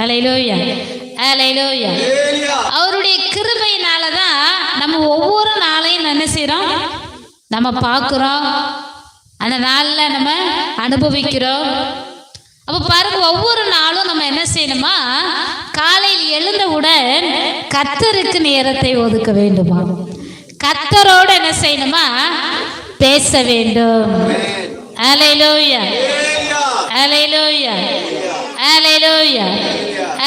அல்லேலூயா, அல்லேலூயா. அவருடைய கிருபையினால தான் நம்ம ஒவ்வொரு நாளையும் என்ன செய்கிறோம், நம்ம பார்க்குறோம், அந்த நாளில் நம்ம அனுபவிக்கிறோம். அப்போ பாருங்க, ஒவ்வொரு நாளும் நம்ம என்ன செய்யணுமா, காலையில் எழுந்தவுடன் கர்த்தருக்கு நேரத்தை ஒதுக்க வேண்டுமா, கர்த்தரோடு என்ன செய்யணுமா, பேச வேண்டும். அல்லேலூயா, அல்லேலூயா, அல்லேலூயா,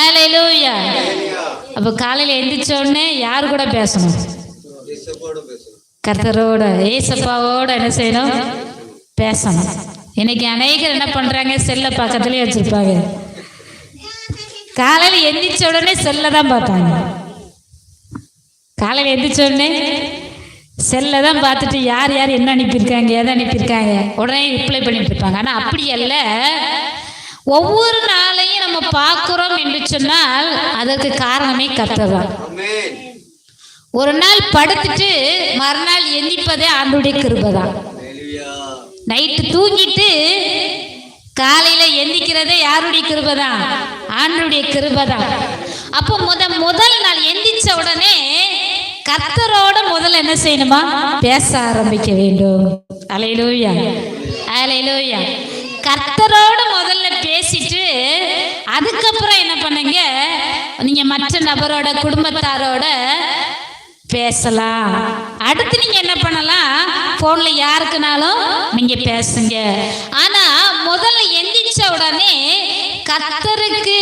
அல்லேலூயா. அப்போ காலையில் எந்திரிச்ச உடனே யார் கூட பேசணும், கர்த்தரோட, ஏசப்பாவோட என்ன செய்யணும், பேசணும். இன்னைக்கு அநேகர் என்ன பண்றாங்க, செல்ல பக்கத்துலேயே வச்சிருப்பாங்க. காலையில் எந்திரிச்ச உடனே செல்ல தான் பார்ப்பாங்க. காலையில் எந்திரிச்ச உடனே செல்ல தான் பார்த்துட்டு யார் யார் என்ன அனுப்பியிருக்காங்க, எதை அனுப்பியிருக்காங்க உடனே ரிப்ளை பண்ணிட்டு இருப்பாங்க. ஆனால் அப்படி அல்ல, ஒவ்வொரு நாளையும் நம்ம பார்க்குறோம் என்று சொன்னால் அதற்கு காரணமே கர்த்தர் தான். ஒரு நாள் படுத்துட்டு மறுநாள் எந்திப்பதே ஆண்டவருடைய கிருபை தான். நைட்டு தூங்கிட்டு காலையில எந்திக்கிறதே யாருடைய கிருபை தான், ஆண்டவருடைய கிருபை தான். அப்போ முதல் நாள் எந்திரிச்ச உடனே கர்த்தரோட முதல்ல என்ன செய்யணுமா, பேச ஆரம்பிக்க வேண்டும். அல்லேலூயா, அல்லேலூயா. கர்த்தரோட முதல்ல பேசிட்டு அதுக்கப்புறம் என்ன பண்ணுங்க, நீங்க மற்ற நபரோட, குடும்பத்தாரோட பேசலாம். அடுத்து நீங்க என்ன பண்ணலாம், போன்ல யாருக்குனாலும் நீங்க பேசுங்க. ஆனா முதல்ல எந்திரிச்ச உடனே கர்த்தருக்கு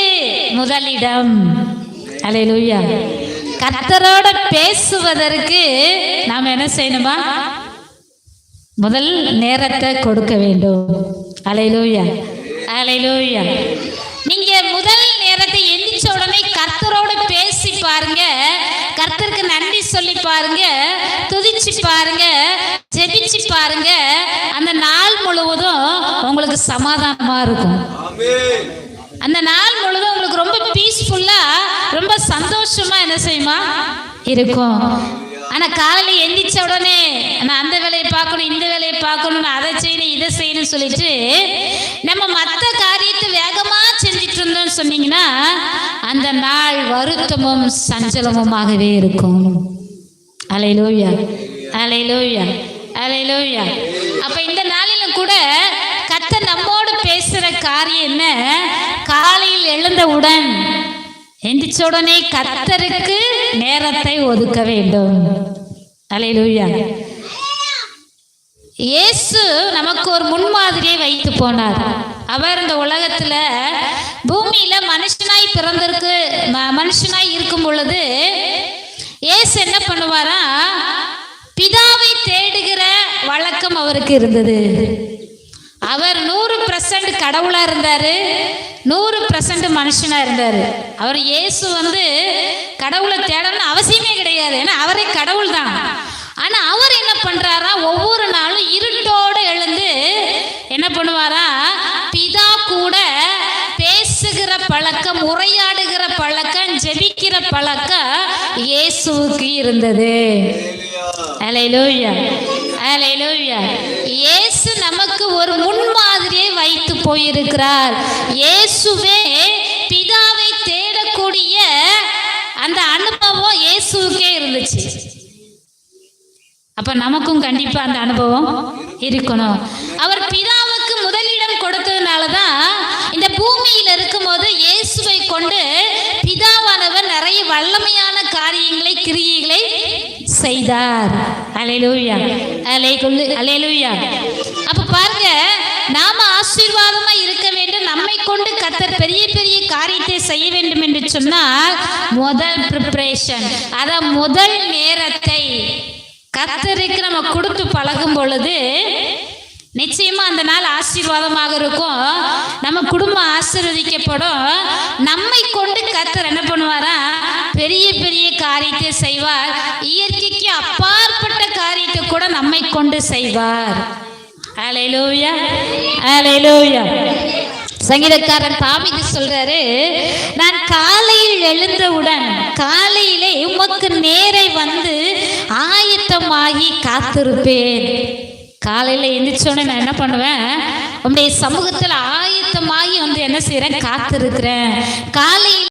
முதலிடம். அல்லேலூயா. கர்த்தரோட பேசுவதற்கு நாம் என்ன செய்யணுமா, முதல் நேரத்தை கொடுக்க வேண்டும். அல்லேலூயா, அல்லேலூயா. நீங்க முதல் நேரத்தை எந்திரிச்ச உடனே கர்த்தரோட பேசி பாருங்க, கர்த்தருக்கு நன்றி சொல்லி பாருங்க, துதிச்சு பாருங்க, ஜெபிச்சு பாருங்க. அந்த நாள் முழுவதும் உங்களுக்கு சமாதானமா இருக்கும். அந்த நாள் முழுவதும் உங்களுக்கு ரொம்ப பீஸ்ஃபுல்லா, ரொம்ப சந்தோஷமா என்ன செய்யுமா இருக்கும். ஆனா காலையில் எந்திரிச்ச உடனே நான் அந்த வேலையை பார்க்கணும், இந்த வேலையை பார்க்கணும், அதை செய்யணும், இதை செய்யணும்னு சொல்லிட்டு நம்ம மற்ற காரியத்தை வேகமா செஞ்சிட்டு இருந்தோம்னு சொன்னீங்கன்னா அந்த நாள் வருத்தமும் சஞ்சலமுமாகவே இருக்கும். அல்லேலூயா, அல்லேலூயா, அல்லேலூயா. அப்ப இந்த நாளிலும் கூட கர்த்தர் நம்மோடு பேசுற காரியம் என்ன, காலையில் எழுந்தவுடன் எந்திரிச்ச உடனே கர்த்தருக்கு நேரத்தை ஒதுக்க வேண்டும். அல்லேலூயா. இயேசு நமக்கு ஒரு முன்மாதிரியை வைத்து போனார். அவர் இந்த உலகத்துல பூமியில மனுஷனாய் பிறந்திருக்கு, மனுஷனாய் இருக்கும் பொழுது இயேசு என்ன பண்ணுவாரா, பிதாவை தேடுகிற வழக்கம் அவருக்கு இருந்தது. அவர் 100% கடவுளா இருந்தாரு, 100% மனுஷனா இருந்தாரு. அவர் இயேசு கடவுளை தேடணும்னு அவசியமே கிடையாது, ஏன்னா அவரே கடவுள் தான். ஆனா அவர் என்ன பண்றாரா, ஒவ்வொரு நாளும் இருட்டோடு எழுந்து என்ன பண்ணுவாரா, பிதா கூட பேசுகிற பழக்கம், உரையாடுகிற பழக்கம், ஜெபிக்கிற பழக்கம் இயேசுவுக்கு இருந்தது. அல்லேலூயா, அல்லேலூயா. இயேசு நமக்கு ஒரு முன்மாதிரியை வைத்து போயிருக்கிறார். இயேசுவே பிதாவை தேடக்கூடிய அந்த அனுபவம் இயேசுவுக்கே இருந்துச்சு. அப்ப நமக்கும் கண்டிப்பா அந்த அனுபவம் இருக்கணும். அவர் பிதாவுக்கு முதலிடம் கொடுத்ததுனாலதான் இந்த பூமியில் இருக்கும்போது இயேசுவை கொண்டு பிதாவானவர் நிறைய வல்லமையான காரியங்களை, கிரியைகளை செய்தார். அல்லேலூயா, அல்லேலூயா. அப்ப பாருங்க, நாம ஆசீர்வாதமா இருக்க வேண்டும், நம்மை கொண்டு கர்த்தர் பெரிய பெரிய காரியத்தை செய்ய வேண்டும் என்று சொன்னால் முதல் ப்ரிப்பரேஷன், அதான் முதல் நேரத்தை கர்த்தருக்கு நம்ம கொடுத்து பழகும் பொழுது நிச்சயமா அந்த நாள் ஆசீர்வாதமாக இருக்கும். நம்ம குடும்பம் ஆசீர்வதிக்கப்படும். நம்மை கொண்டு கர்த்தர் என்ன பண்ணுவாரா, பெரிய பெரிய காரியத்தை செய்வார். இயற்கைக்கு அப்பாற்பட்ட காரியத்தை கூட நம்மை கொண்டு செய்வார். அல்லேலூயா, அல்லேலூயா. சங்கீதக்காரன் தாவீது சொல்றாரு, நான் காலையில் எழுந்தவுடன் காலையிலே உமக்கு நேரே வந்து ஆயத்தமாகி காத்திருப்பேன். காலையில் எந்திரிச்சோடனே நான் என்ன பண்ணுவேன், உம்முடைய சமூகத்தில் ஆயத்தமாகி வந்து என்ன செய்கிறேன், காத்திருக்கிறேன். காலையில்